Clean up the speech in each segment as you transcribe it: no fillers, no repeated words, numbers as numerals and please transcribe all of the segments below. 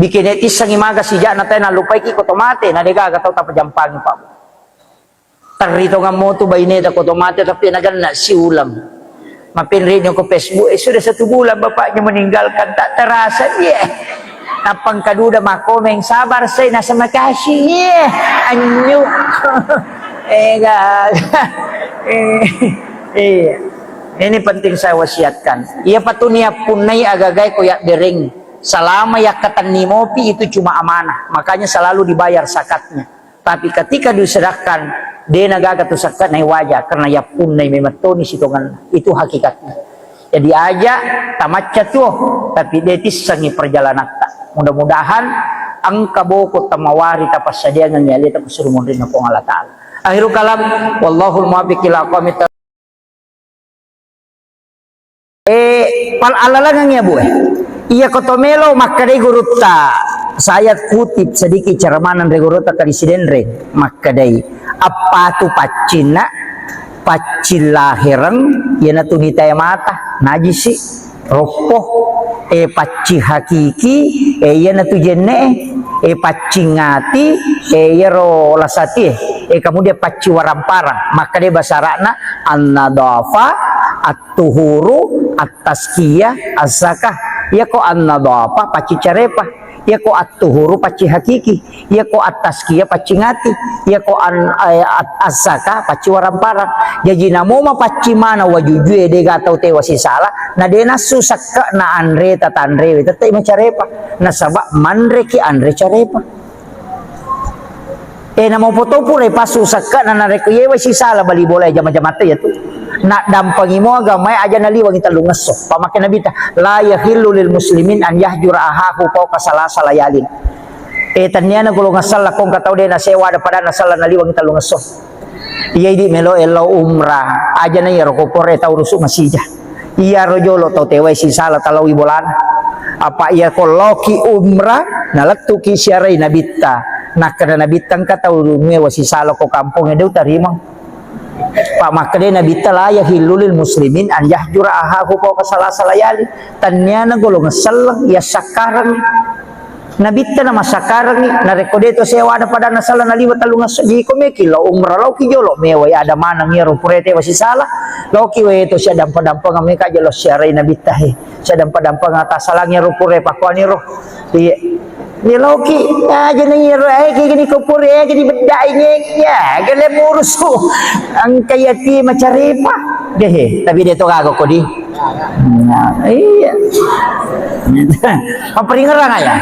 bikin etis sang imaga si jana tayo na lupay ki kotomate na dega gataw ta pajampang pa tarito nga mo to baineta kotomate tapi nagan na si ulam mapinrin yung ko Facebook sudah 1 bulan bapak niya meninggalkan tak terasa dia napang kaduda makomeng sabar say nasa Makasih anyo ini penting saya wasiatkan ia patunia punai agagay kuya dering selama yakatan nimopi itu cuma amanah makanya selalu dibayar zakatnya tapi ketika diserahkan dia nagagato zakat na wajah karena ya punay may matoni situngan itu hakikatnya jadi aja tamatnya tuh tapi detis sangi perjalanan mudah-mudahan ang kaboko tamawari tapas sadia nga nyalita kusurumun rin ako ng Allah Ta'ala akhirul kalam wallahul muwaffiq ila aqwamit pal alalang nga bu iya kotomelo makadai guruta saya kutip sedikit ceramanan reguruta kadisiden re makadai apa tu pacina pacil lahirang yana tu ditaya mata najisi ropoh paci hakiki yana tu jenne pacingati yero lasati kemudian paci waramparang maka dia basarana an-nadafa at-tuhuru at-taskiyah az-zakah ya ko an-nadafa paci carepa ya ko at-tuhuru paci hakiki ya ko at-taskiyah paci ngati ya ko az-zakah paci waramparang jadi namo ma paci mana wajujue de gatau te wasisala na de nasu sakka na andre tatanre tete macarepa na sabak manre ki andre carepa namo foto pure pasu sakka na nareko ye wasisala bali bola jama-jamate ya tu nak dampangi mo agamay aja naliwang italungaso pamakin nabita la yahillu lil muslimin an yahjura ahahu fawqa salasa layalin tanya na gulong asal kung kataw de na sewa da pada nasala naliwang italungaso iya di melo elo umrah aja na yero kopore taw rusu masija iya rojolo taw teway si sala talawi bolan apa iya ko loki umrah nalaktu ki syarai nabita nak kada nabitang kataw mewa si sala ko kampung edo tarimang Pak makade nabi tala ya hilulil muslimin an yahjura ahahu fawqa salasa layali tanya na gulong asal ya sakarang nabi tala masakarang na rekodeto sewa ada pada nasala naliwa talungas di komeki lo umrah lo ki jolo mewa ada manang yero purete wasi sala lo ki we to sia dampa-dampa ngame ka jolo syarai nabi tahe sia dampa-dampa ngata salangnya ro pure pakwani ro ni loki aja nih kayak gini kupur ya jadi bedainya ya gale murus ang kayati macaripa deh tapi dia tuh kagak kodi iya apa ringerang ya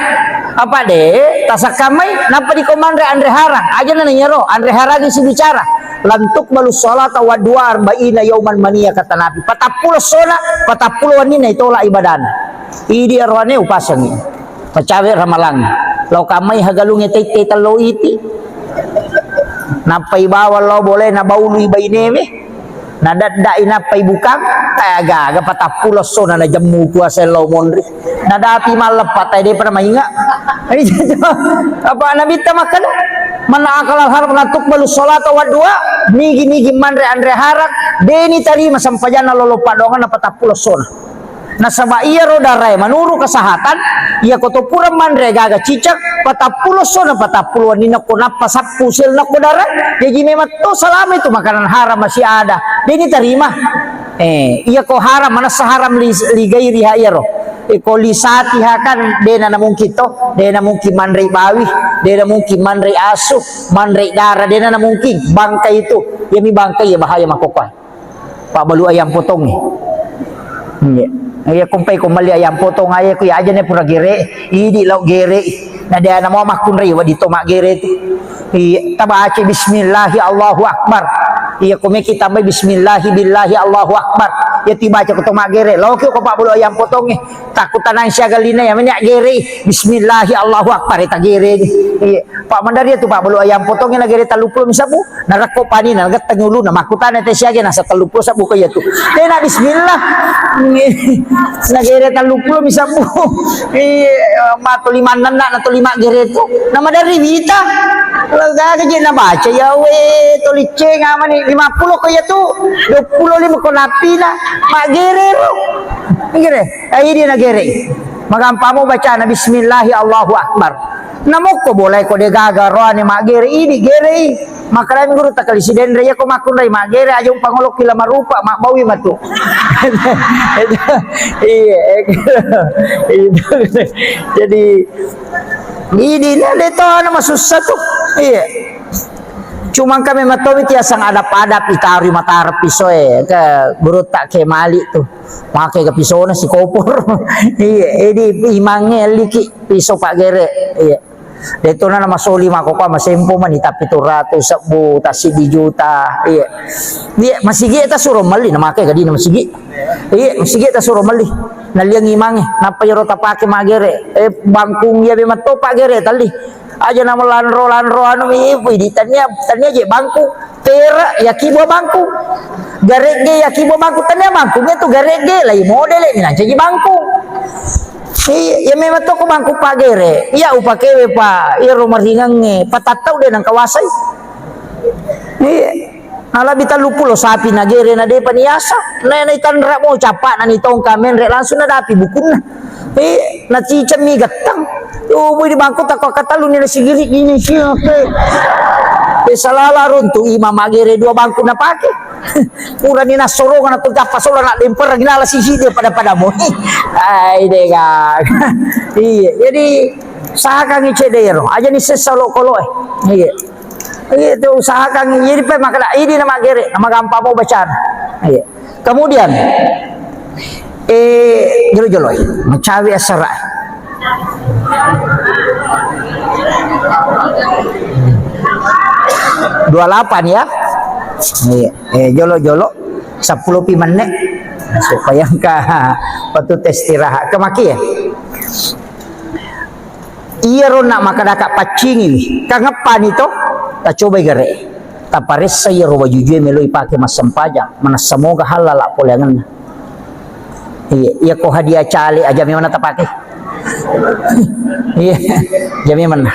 apa deh tasak kamai napa di komandre Andre Harang aja nih nyero Andre Harang isi bicara lantuk balu sholat wa dua arba'ina yauman mania kata Nabi 40 sholat 40 wanina itulah ibadah ini arwane upasang pacawe ramalang lau kamay hagalung iti talo iti napay bawal lo boleh na baului baineme nadadai napay bukang aga 40 so na najamu puasa lo monri nadapi malepat ay di pada mainga ay apa nabi tamakan mana akal harap natuk balu sholat wa dua nigi mandre Andre Harap deni tadi masampajana lolo padongan na 40 so nasaba iya rodarai manuru kesehatan iya koto pura mandre gaga cicak 40 sona 40 nina ko napasap pusil na ko dara jadi memang to salama itu makanan haram masih ada ini terima iya ko haram mana saharam ligai riha iro ko lisati hakan dena na mungkin to dena mungkin mandre bawi dena mungkin mandre asu mandre dara dena na mungkin bangkai itu yami bangkai ya bahaya makokai pak balu ayam potong nih ya kumpay kumali ayam potong ay ko ya aja ne pura gere idi law gere na dia na mo makun ri wa dito mak gere tabaci bismillahi Allahu akbar iya kumeki tambay bismillahi billahi Allahu akbar ya tiba ca ko mak gere law ko pak bulo ayam potong takutan ang siya galina ya menya gere bismillahi Allahu akbar ita gere pak mandari tu pak bulo ayam potong na gere 30 misabu narako pani na gat tangulu na makutan ite siya gena sa 30 sabu kaya tu tena bismillah nagere 30 misabu matulimanan na tulima gere tu nama dari vita laga je na baca ya we toliche ngaman 50 kaya tu 25 ko napi na magere ro gere ay di na gere Magampamo baca na bismillahi Allahu akbar. Namo ko boleh ko de gaga roane magere ini gere. Makarami guru takali si dendre ya ko makun rai magere ajong pangolok kila marupa mak bawi matu. Iya. Jadi ini na nama susah tuh. Iya. Cuma kami matomi tiasang adap-adap itari matar pisoe ke guru tak ke mali tuh. Makai ke pisau na si kopor. Iya, ini imangnya liki pisau Pak Gere. Iya. Dito na nama soli mako pa masempo man itapi tu ratu sabu tasi di juta. Iya. Dia masigi ta suruh mali na makai kadi na masigi. Iya, masigi ta suruh mali. Naliang imangnya napa yoro tapake magere. Bangkung ya be mato Pak Gere tali. Aja nama lanro anu ibu di tanya je bangku pera ya kibo bangku garege ya kibo bangku tanya bangkunya tuh garege lah model ini nanti je bangku ya memang toko bangku Pak Gere iya upakewe Pak iya rumah ringange patatau deh nang kawasai iya ala bita lupu lo sapi na Gere na de paniasa nenay tanra mo capak na nitong kamen re langsung na dapi bukun na na cicam mi gatang ubo di bangku tak kata lu ni nasi gili gini sih oke salala runtu imam Magere dua bangku na pake pura ni nasorongan atau gapa solo nak lempar ginala sisi dia pada mo ai dega iya jadi usahakan ngecedero aja ni sesalo kolo iya itu usahakan jadi pe maka ini nama Magere nama gampang mau bacaan iya kemudian jolo-jolo macawi asara 28 ya jolo-jolo 10 menit supaya patut istirahat kemaki ya iya rona maka dakak pacingi kangapan itu tak coba gere taparis saya roba jujur meloi pakai masam pajak mana semoga halal polengan iya ko hadiah cali aja memang tak pakai iya jami mana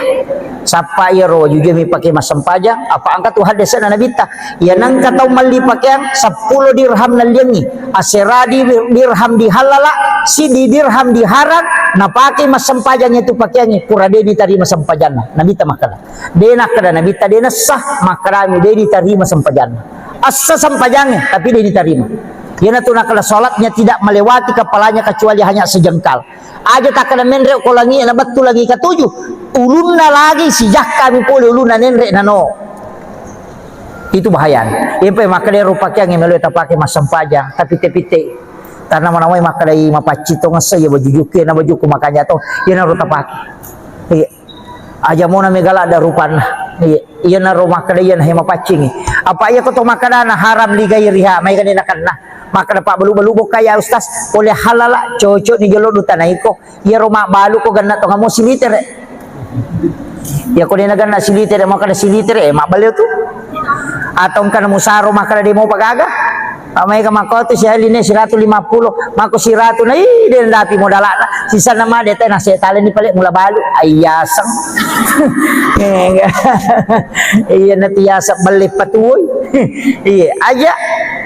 sapa ya ro juga mi pakai masam pajak apa angkat tuh hadis na nabita ya nang katau mali pakaian 10 dirham na liangi aseradi dirham di halala si di dirham di haram na pakai masam pajaknya tu pakaiannya pura de diterima masam pajakna nabita makala dena kada nabita dena sah makrami de diterima masam pajakna asa sampajangnya tapi de diterima yana tu nakala salatnya tidak melewati kepalanya kecuali hanya sejengkal aja tak kena menrek kolangi na betul lagi ketujuh ulunna lagi sijak kami pole ulunna nenrek nano itu bahaya ipe makale rupakyang emelo ta pakai masam pajang tapi tepite karena manawai makale mapacito ngasa ya bajujuke na bajuku makanya to yana ro ta pakai aja mo na megala ada rupana iya na ro makale yan hema pacing apa iya ko to makana haram ligay riha may kanina kana maka dapat balu-balu kaya ustaz oleh halala cocok ni jolo duta naiko ya roma balu ko ganna to ngamo siliter ya ko dina ganna siliter maka da siliter mak balio tu atau kan musaro maka da mo pagaga amay ka mako to si haline 150 mako 100 na den dapi modalana sisa nama dete na setale ni pale mula balu ayasang iya na tiasa balik patuoy iya aja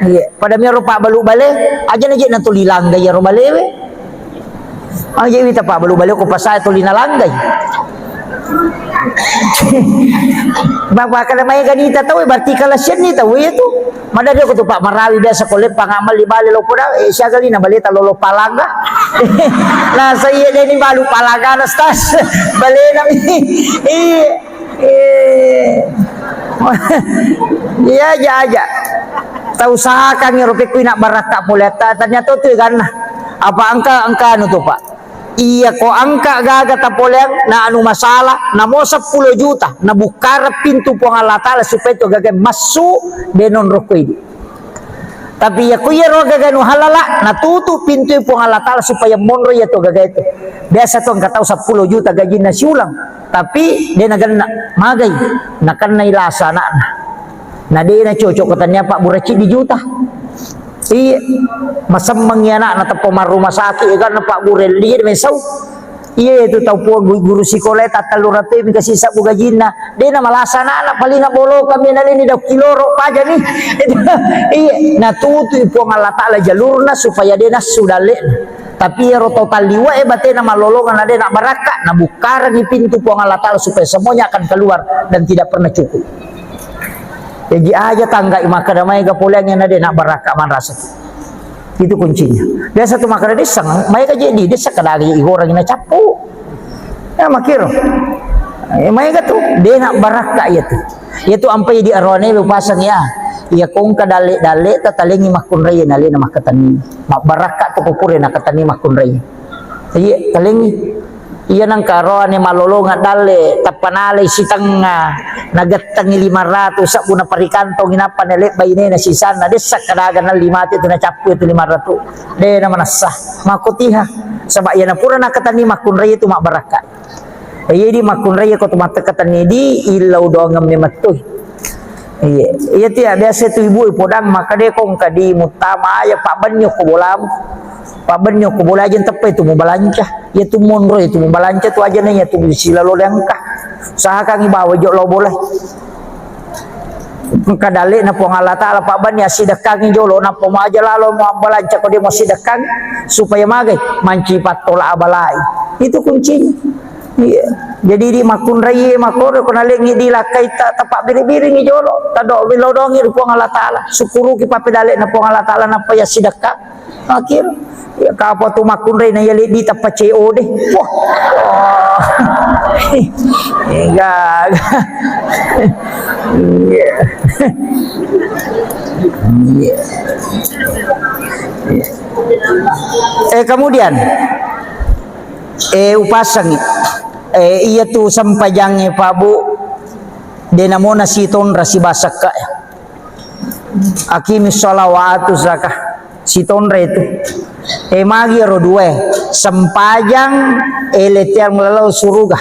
iya pada mi rupa balu bale aja naje na tulilang gaya ro balewe aja wita pa balu bale ko pasay tulina langgay bapak kada may ganita tahu berarti kalasyan ni tahu itu madada ko to Pak Marawi biasa ko le pangamal di bale lo pura siya gali na balita lolo palaga na sa iya ni balu palaga na stas bale na iya aja tahu usahakan yang rupik nak baraka poleta ternyata tu kan apa angka anu tu Pak iya ko angka gaga tapoleang na anu masalah na mo 10 juta na bukara pintu po Allah Ta'ala supaya to gaga masu denon rokoidi tapi ya ko yero gaga nu halala na tutu pintu po Allah Ta'ala supaya monro ya to gaga itu biasa to angka tahu 10 juta gaji na siulang tapi dia naganna magay na kan nailasa na dia na cocok katanya Pak Buraci di juta iya masamang yan na tapomar rumah sakit kan na Pak Burel dia mesau iya itu tahu po guru psikolet tatalurate mi kasi sa bugajina dia na malasa na paling na bolo kami na lini daw kiloro pa nih iya natutu po ng Allah Ta'ala jalur na supaya dia na sudale Tapi ero total liwa bate na malolongan ade nak baraka na bukaran ni pintu puang Allah Ta'ala supaya semuanya akan keluar dan tidak pernah cukup. Jadi aja tangga maka damai gapulang yang ade nak baraka man rasa. Itu kuncinya. Biasa tu maka desa mereka jadi desa kadang orang yang capu. Ya makiro. Mereka tu dia nak baraka ya tu. Itu ampai di arone pasang ya. Ya kong kadale tatalingi makun raya nali na makatani. Mak baraka tu pupure na katani makun raya. Jadi talingi iya nang karo ni malolonga dale tapanale sitang nagatang 500 sa puna parikantong inapa nele bayne na sisana desa kadagan na 5 itu na capu itu 500 de na manasah makutiha sabak ya na pura na katani makun raya tu mak baraka. Iya di makun raya ko tu mata katani di ilau doangam ni matuh. Iya tiap biasa tu ibu podang maka de kong kadi mutama ya pak banyo ko bolam. Pak banyo ko bola aja tepai tu mau balancah. Ya tu monro itu mau balancah tu aja nih ya tu sila lo lengkah. Usahakan ibawa jok lo boleh. Kadale na po Allah Ta'ala pak ban ya sidakang jolo na po aja lalo mau balancah ko dia mau sidakang supaya magai mancipat tola abalai. Itu kuncinya. Iya. Jadi di makun raya makor ko nalengi di lakai tapak biri-biri ni jolo. Tado bilo dongi po Allah Ta'ala. Syukuru ki papedale na po Allah Ta'ala na pa ya sidakang. Akhir ya kapal tu makun raya na yali di tapak CO deh. Wah. Enggak. Kemudian upasang iya tu sampajangnya Pak Bu denamona siton rasi basaka akimis sholawatu zakah siton itu magi ro dua sampajang letiang melalau surga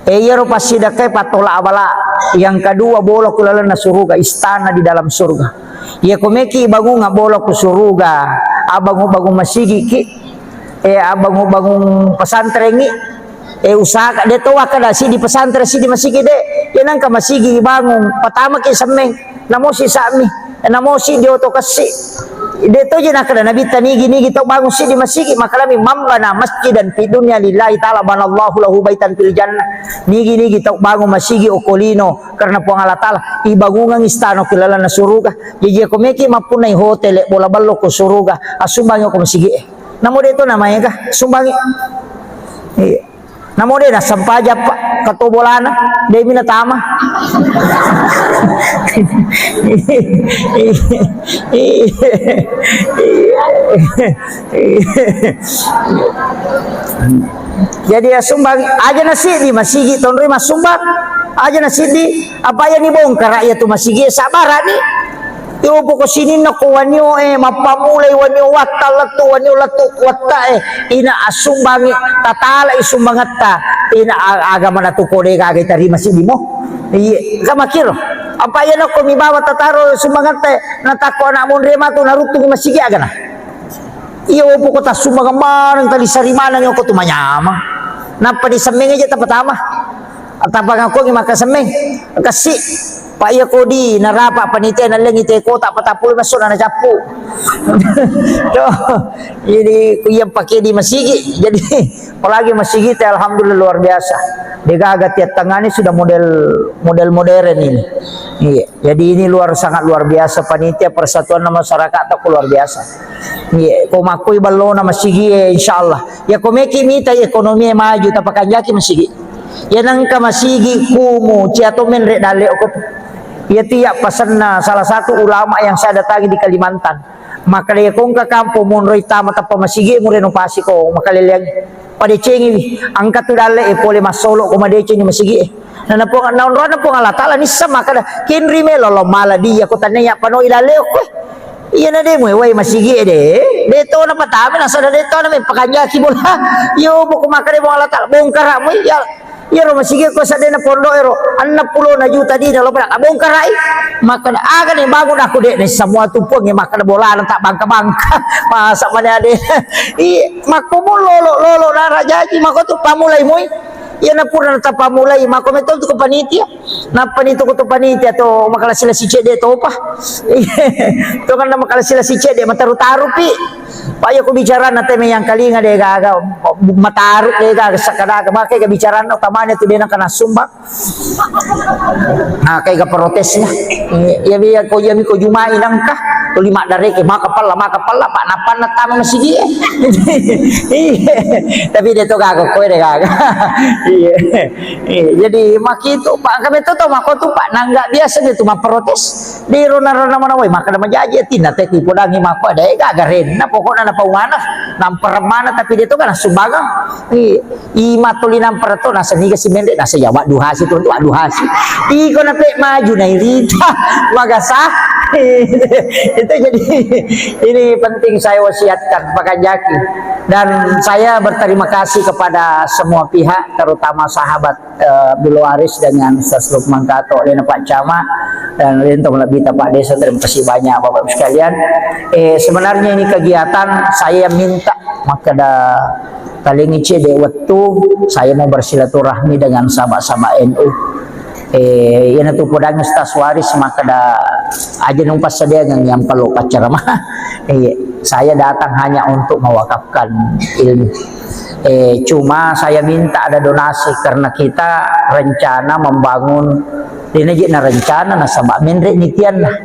iya ro pasidakai patola abala yang kedua bolok kulalan na surga istana di dalam surga ya komeki bangun bolok ke surga abang-bangun masigi ki abang-bangun pesantren ni usaha dia tahu kada si di pesantren si di masigi de ya nang ka masigi bangun pertama ki semeng namo si sami namo si dia to kasi dia tu je nak kada nabi tani gini kita bangun si di masigi makalami mambana masjidan fi dunya lillahi taala banallahu lahu baitan fil jannah nigi kita bangun masigi okolino karena puang Allah Taala ibangungan istana kilala na suruga jadi ko meki mapunai hotel bola ballo ko suruga asumbangi ko masigi namo dia tu namanya kah sumbangi namo dia na sampaja katobolana dia mina tama jadi ya sumbang aja nasi di masigi tonri mas sumbang aja nasi di apa ya ni bongkar rakyat tu masigi sabar ni yo poko sini na ko wanyo mapamulay wanyo watalatu wanyo latu watta ina asumbangi tatala isumbangat ta ina agama na tu kode kagay tarima sini mo iya kamakiro apa yan ako mibawa tataro sumbangat ta natako anak mon rema tu naruto masigi agana iyo poko ta sumbangan manang tali sarimanang yo ko tumanyama napa di semeng aja tapatama atapang ako ngimaka semeng kasi Pak iya kodi narapa panitia na lengi te kota patapul masuk na capu. Jadi kuyang pakai di masigi. Jadi apalagi masigi te alhamdulillah luar biasa. Degaga tiap tangani sudah model modern ini. Iya. Jadi ini sangat luar biasa panitia persatuan masyarakat tak luar biasa. Iya, ko makui ballo na masigi insyaallah. Ya ko meki mita ekonomi maju tapakan yaki masigi. Ya nang ka masigi kumu ciato men rek dale okot. Ya tiap pesan salah satu ulama yang saya datangi di Kalimantan. Maka dia kong ke kampung monroi tama tapa masigi mo renovasi ko makaliliang padecengi angkat tu dale pole masolo ko madecengi masigi na po naon ro na po Allah Taala ni sama kada kinri me lolo mala dia ko tanaya pano ilale ko iya na de mo way masigi de deto na patami na sa deto na may pakanya kibola yo mo ko makare mo Allah Taala bongkar mo ya ya ro masigi ko sa dena pondo ero 60 na juta di dalam berak bongkar ai maka aga ni bangun aku dek ni semua tumpung ni maka bola tak bangka-bangka masa mana ade i mako mo lolo na rajaji mako tu pamulai moy ya na pura na tapamulay makometo to panitia na panito ko to panitia to makala sila si Cede to pa to kan na makala sila si Cede mataru-taru pi payo ko bicara na teme yang kalinga de gaga mataru de gaga sa kadaga makay ka bicara na tamane to din ang kanasumbak kay ga protesnya ya biya ko yami ko jumain ang ka to lima dari ke makapala pak napan na tama sige tapi dia to gaga ko de gaga iya jadi makito pak kami to mako to pak nangga biasa dia to maprotes di rona-rona mana we maka na majaji tina te ko podangi mako ada gaga ren na pokokna na paumana nampar mana tapi dia to kan sumbaga i matuli nampar to nasa niga si mende nasa yawa duhasi to aduhasi i ko na pe maju na irita magasah itu jadi ini penting saya wasiatkan Pak Kanjaki dan saya berterima kasih kepada semua pihak terutama sahabat Abdul Waris dengan Ustaz Lukman Kato dan Pak Camat dan Lintong Labita Pak Desa. Terima kasih banyak Bapak Ibu sekalian. Sebenarnya ini kegiatan saya minta maka da talingi de waktu saya mau bersilaturahmi dengan sahabat-sahabat NU. Yan ito po dahil Ustaz Waris maka da aja numpas sadia yang kalau pacara mah saya datang hanya untuk mewakafkan ilmu. Cuma saya minta ada donasi karena kita rencana membangun ini na rencana na sama menre nitian lah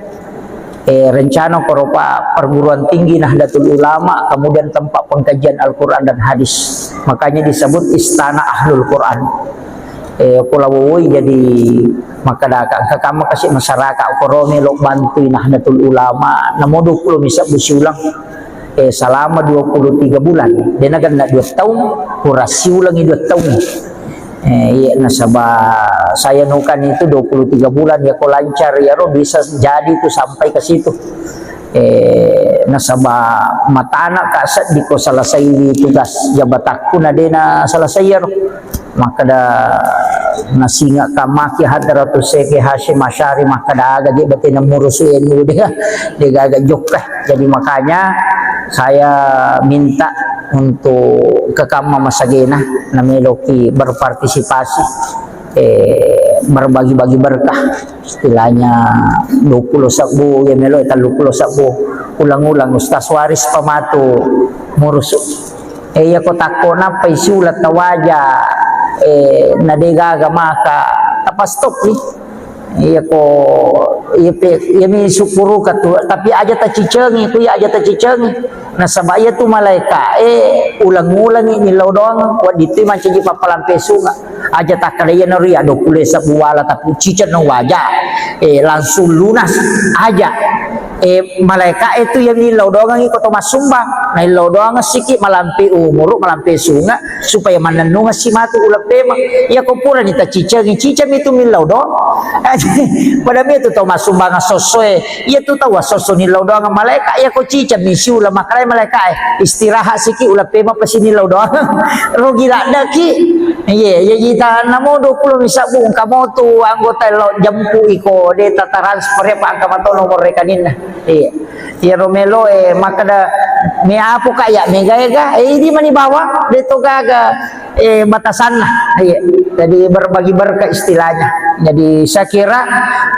rencana berupa perguruan tinggi Nahdlatul Ulama kemudian tempat pengkajian Al-Quran dan hadis makanya disebut Istana Ahlul Quran. Pulau jadi maka dakak kamu kasih masyarakat korome lo bantu Nahdlatul Ulama namo 20 bisa busiulang selama 23 bulan dan akan 2 tahun kurasi ulang 2 tahun iya nasabah saya nukan itu 23 bulan ya ko lancar ya ro bisa jadi itu sampai ke situ nasabah mata anak kasat di ko selesai tugas jabatakku na dena selesai ya ro maka da nasinga kamaki hadratus Syekh Hashim Asy'ari maka da aga di batin murus NU dia agak jokah jadi makanya saya minta untuk ke Kama Masagena nameloki berpartisipasi berbagi-bagi berkah istilahnya 20 sabu ya melo 30 sabu ulang-ulang Ustaz Waris pamatu murus ya ko takona paisulat tawaja nadegaga maka tapas stop nih iya ko iya mi syukuru katu tapi aja ta cicengi ku ya aja ta cicengi na sabaya tu malaika ulang-ulang ini law doang wa ditu man cigi papalan pesunga aja ta kadaya na ria 20 sabuala tapi cicen no wajah langsung lunas aja malaika itu yang nilaw doang iko to masumbang na ilaw doang sikit malampi umur malampi sunga supaya mananunga si matu ulap tema ya ko pura ni ta ciceng itu nilaw doang pada mi itu to masumbang sosoe ya tu tawa soso nilaw doang malaika ya ko ciceng misiu la makalay malaika istirahat sikit ulap tema pasi nilaw doang rugi lada ki iya ya kita namo 20 misabung kamotu anggota lo jampu iko de transfer pa kamato nomor rekanina iya Romelo maka da me apo kaya me gaga di mani bawa dito gaga batasan lah jadi berbagi berkah istilahnya jadi saya kira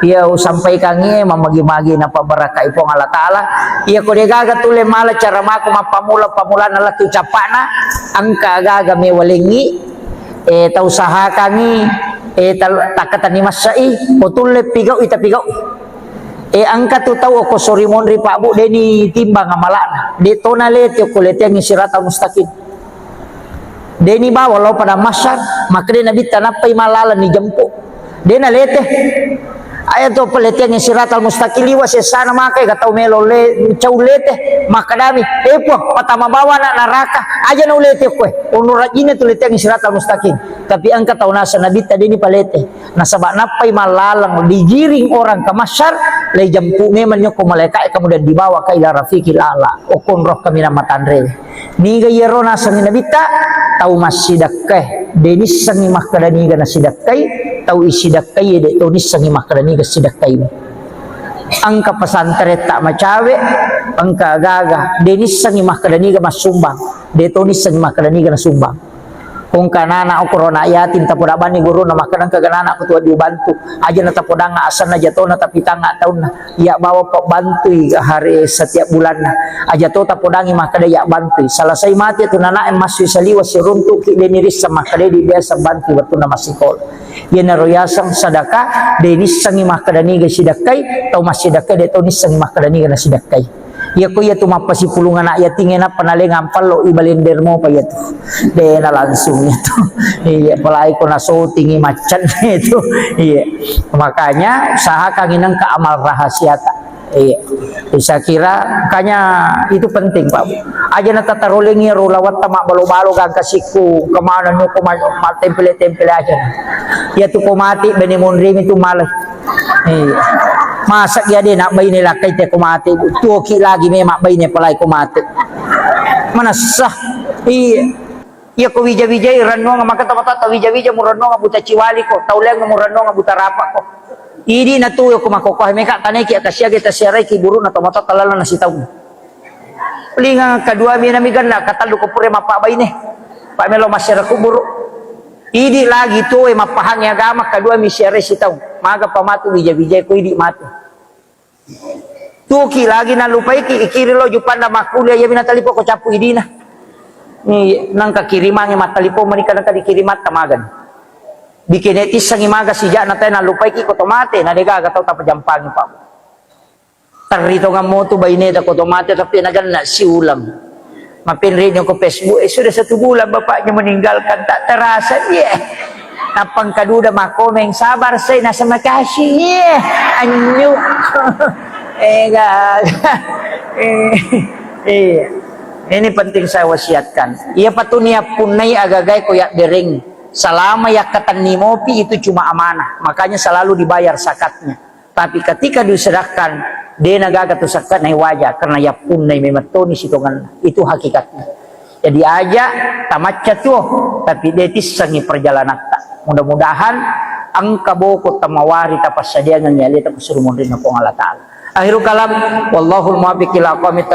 dia sampai kange mamagi-magi na pabaraka ipong Allah Ta'ala iya ko de gaga tule mala cara mako mapamula na latu capana angka gaga me walingi tausaha kami takatan ni masai potule pigau ita pigau angka tu tahu ko sorry monri Pak Bu deni timbang amalana de tonalete ko lete ang sirata mustaqim deni ba walau pada masyar maka de nabi tanapay malala ni jampo de na lete ayat to pelete ang sirata mustaqim liwas sana makai katau melo le chaulete maka dami po patama bawa na neraka aja na ulete ko onura ina tu lete ang sirata mustaqim tapi angka tahu nasa nabi tadi ni palete nasaba napay malalang digiring orang ke masyar le jampu memang ko malaikat kemudian dibawa ke ila rafiqil ala o kon roh kami na matandre ni ga yero nasa ni nabi ta tahu masidakkah denis sangi makadani ga nasidakkai tahu isidakkai de tonis sangi makadani ga sidakkai angka pesantren tak macawe angka gaga denis sangi makadani ga masumbang de tonis sangi makadani ga nasumbang ko kung kanana o corona yatim tapodaba ni guru na makanan kaganana ako tuwa dibantu aja na tapodang nga asan na jato na tapitang nga taon na iya bawa pa bantuy hari setiap bulan na aja to tapodangi makadaya bantuy salasay mati ito na naem masyo sa liwas si runtu ki deniris sa makadaya di dia sa bantuy wato na masikol yan na royasang sadaka denis sang makadaniga sidakay tau masidakay deto nis sang makadaniga na sidakay ya ko ya tumapa si pulungan na ya tingin na panalingan palo ibalinder mo pa yato de na langsung ito iya palay ko na so tingi macan ito iya makanya saha kanginang kaamal rahasyata iya saya kira kanya itu penting Pak aja na tataruling iro lawat tama balo-balo gagkasiku kemana nyo temple-temple aja ya tu kumati benemonring itu malah iya masak ya dia nak bayi nila kay te kumati tuoki lagi may mak bayi niya palay kumati mana sah iya ko wija-wija iranno nga makata-mata wija-wija mo ranno nga buta chiwali ko taulang mo ranno nga buta rapa ko idi na tuyo ko makokoh meka tanay ki akasya kita siaray ki buru na tomata talala na sitaw linga kadua mi namigan na katalu ko pure mapabay ni pa melo masyara ko buru idi lagi tuwe mapahang agama kadua mi siaray sitaw maga pamatu wija-wija ko idi mati tuki lagi na lupay ki ikirilo jupan na makulya ya binatalipo ko chapu idi na ni nang kakiriman nga matalipo manika nang kadikirimat tamagan bikinetis sang imaga sija na tayo na lupay ki kotomate na nagagataw tapajampangin pa tarito nga mo to bayneda kotomate tapi nagan na si ulam mapinrin yung ko Facebook sudah 1 bulan bapaknya meninggalkan tak terasa napang kaduda makomeng sabar say nasa Makasih anyo ini penting saya wasiatkan iya patunia punay agagay kuya dering selama yakatan nimopi itu cuma amanah makanya selalu dibayar zakatnya tapi ketika disedekahkan dia nagagato zakat na wajah karena ya punay may matoni situngan itu hakikatnya jadi aja tamatnya tuh tapi detis sangi perjalanan mudah-mudahan ang kaboko tamawari tapas sadia ng yali tapos rumundin na po ng Allah Ta'ala. Akhirul kalam, wallahul muwaffiq ila aqwamit